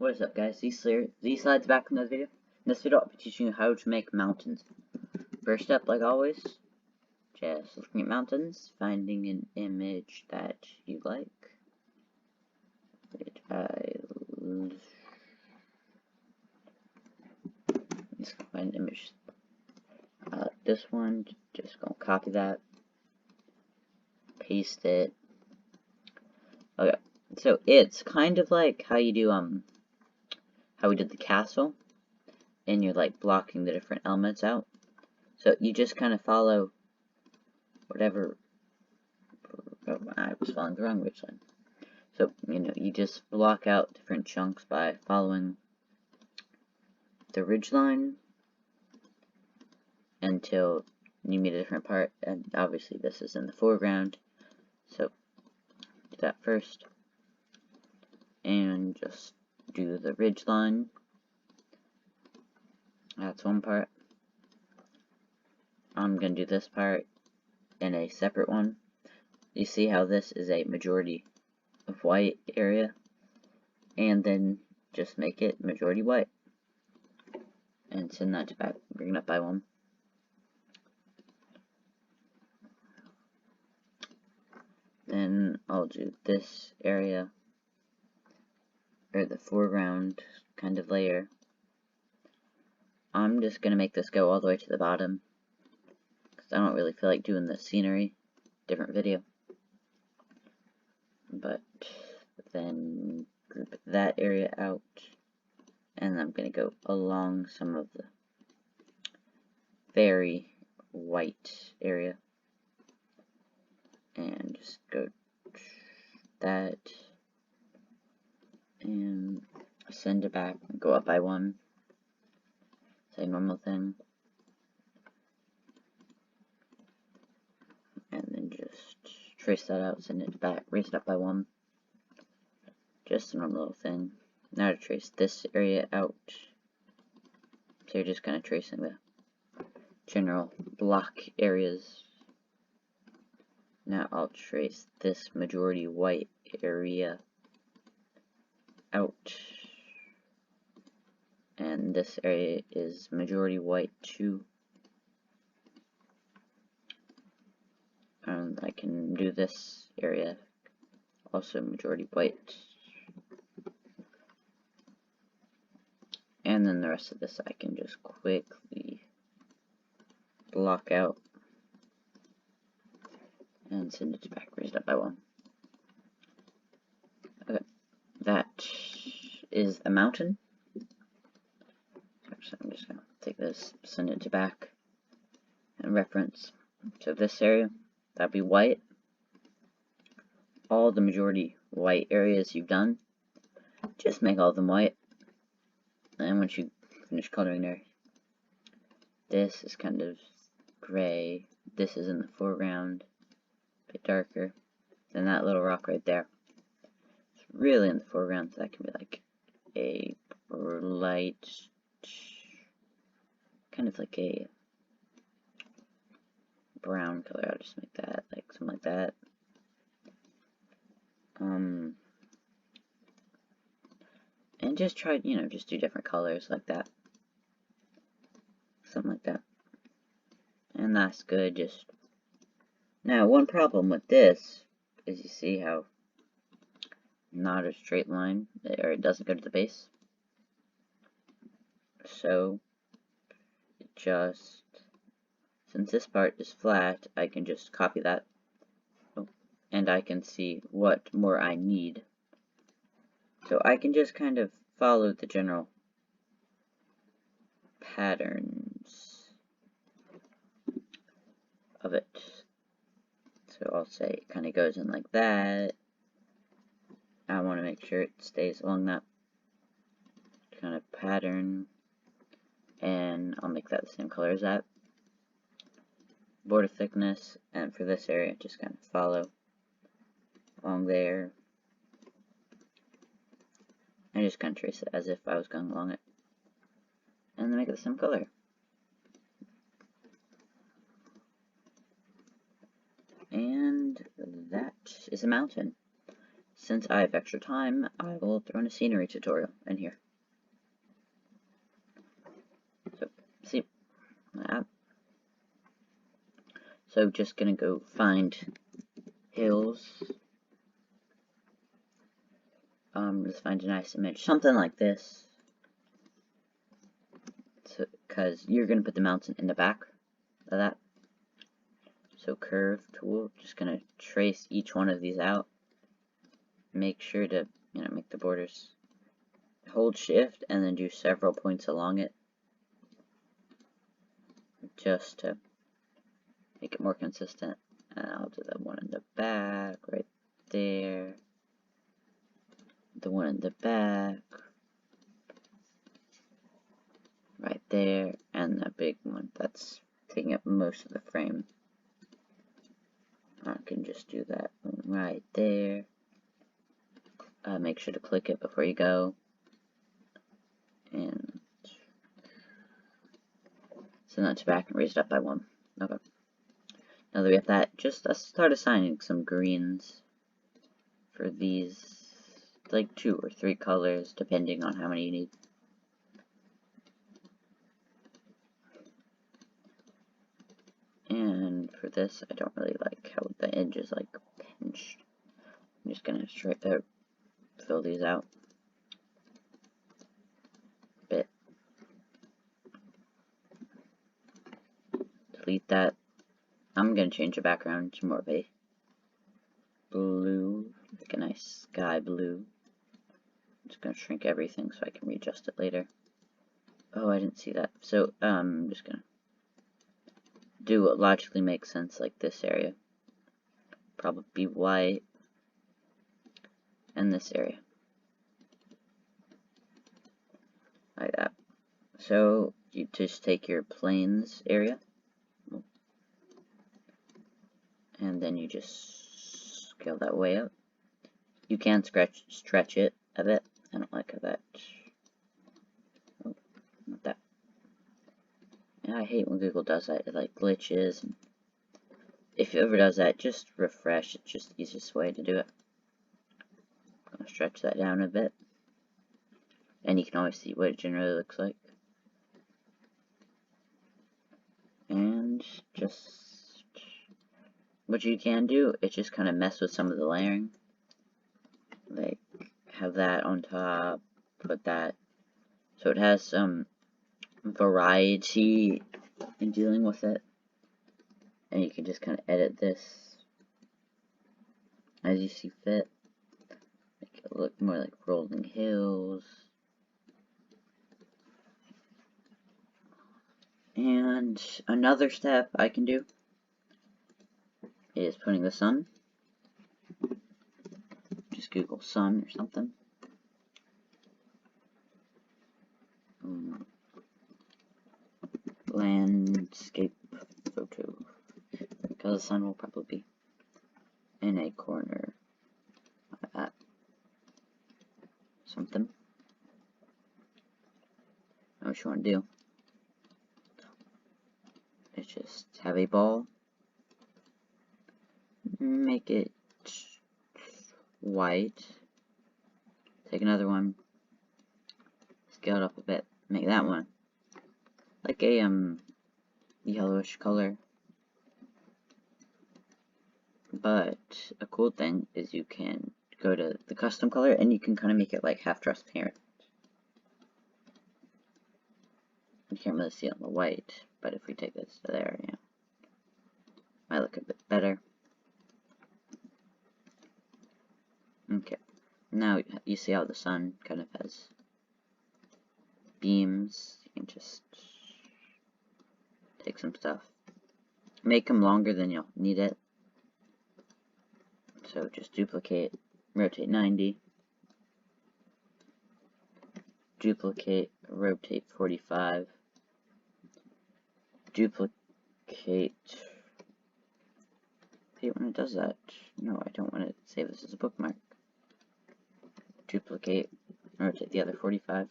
What is up, guys? Z-Slides back in this video. In this video, I'll be teaching you how to make mountains. First step, like always, just looking at mountains, finding an image that you like. Let's find an image. This one, just gonna copy that, paste it. Okay, so it's kind of like how you do how we did the castle, and you're like blocking the different elements out. So you just kind of follow whatever. Oh, I was following the wrong ridgeline. So, you just block out different chunks by following the ridgeline until you meet a different part. And obviously this is in the foreground. So, do that first. And just do the ridgeline. That's one part. I'm going to do this part in a separate one. You see how this is a majority of white area, and then just make it majority white and send that to back, bring it up by one. Then I'll do this area, or the foreground kind of layer. I'm just gonna make this go all the way to the bottom because I don't really feel like doing the scenery. Different video. But then group that area out, and I'm going to go along some of the very white area and just go that and send it back and go up by one. Say normal thing, and then just trace that out, send it back, raise it up by one. Just a normal little thing. Now to trace this area out. So you're just kind of tracing the general block areas. Now I'll trace this majority white area out. And this area is majority white too. And I can do this area also majority white. And then the rest of this I can just quickly block out and send it back, raised up by one. Okay, that is a mountain. So I'm just going to take this, send it to back, and reference. So this area, that'd be white. All the majority white areas you've done, just make all of them white. And once you finish coloring there, this is kind of gray, this is in the foreground, a bit darker than that little rock right there. It's really in the foreground, so that can be like a light, kind of like a brown color. I'll just make that like something like that. And just try, just do different colors like that. Something like that. And that's good. Just now, one problem with this is you see how not a straight line, or it doesn't go to the base. So just, since this part is flat, I can just copy that, and I can see what more I need. So I can just kind of follow the general patterns of it. So I'll say it kind of goes in like that. I want to make sure it stays along that kind of pattern, and I'll make that the same color as that. Border thickness, and for this area, just kind of follow along there. I just kind of trace it as if I was going along it, and then make it the same color. And that is a mountain. since I have extra time, I will throw in a scenery tutorial in here. So, see that? So, just gonna go find hills. Just find a nice image, something like this. So, because you're gonna put the mountain in the back of that. So, curve tool, just gonna trace each one of these out. Make sure to, make the borders. Hold shift and then do several points along it, just to make it more consistent. And I'll do the one in the back right there, the one in the back right there, and the big one that's taking up most of the frame. I can just do that one right there. Make sure to click it before you go. And send that to back and raise it up by 1. Okay. Now that we have that, just start assigning some greens for these, like 2 or 3 colors, depending on how many you need. And for this, I don't really like how the edge is like pinched. I'm just gonna fill these out a bit. Delete that. I'm gonna change the background to more of a blue, like a nice sky blue. I'm just gonna shrink everything so I can readjust it later. Oh, I didn't see that. So, I'm just gonna do what logically makes sense, like this area. Probably be white. And this area. Like that. So, you just take your plains area. And then you just scale that way up. You can stretch it a bit. I don't like how that. Oh, not that. Yeah, I hate when Google does that. It like glitches. And if it ever does that, just refresh. It's just the easiest way to do it. I'm gonna stretch that down a bit. And you can always see what it generally looks like. And just what you can do is just kind of mess with some of the layering. Like, have that on top, put that. So it has some variety in dealing with it. And you can just kind of edit this as you see fit. Make it look more like rolling hills. And another step I can do is putting the sun. Just Google sun or something. Landscape photo. Because the sun will probably be in a corner like that. Something. What you want to do is just have a ball. Make it white. Take another one. Scale it up a bit. Make that one like a yellowish color. But a cool thing is you can go to the custom color and you can kind of make it like half transparent. You can't really see it on the white, but if we take this to there, yeah, might look a bit better. Okay, now you see how the sun kind of has beams. You can just take some stuff, make them longer than you'll need it. So just duplicate, rotate 90, duplicate, rotate 45, duplicate. Hate when it does that. No, I don't want to save this as a bookmark. Duplicate, rotate the other 45.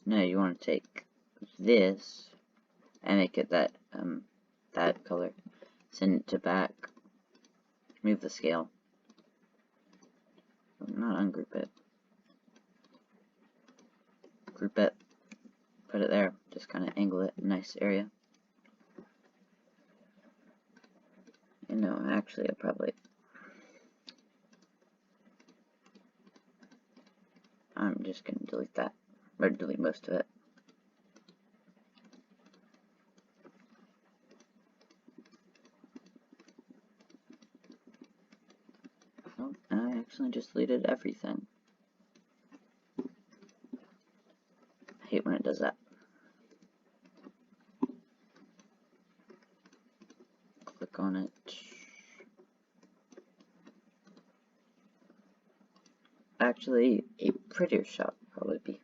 Now you want to take this and make it that that color. Send it to back. Move the scale. not ungroup it. Group it. Put it there. Just kind of angle it in a nice area. And no, actually, I'll probably... I'm just going to delete that. Or delete most of it. Oh, I actually just deleted everything. I hate when it does that. Click on it. Actually, a prettier shot would probably be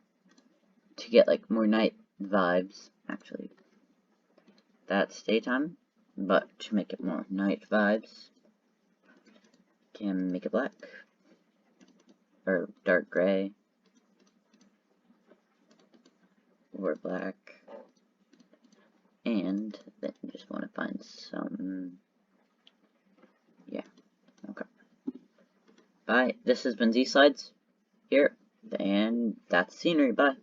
to get like more night vibes. Actually, that's daytime, but to make it more night vibes, can make it black or dark gray or black, and then you just want to find some. Yeah, okay. Bye. This has been Z Slides here, and that's scenery. Bye.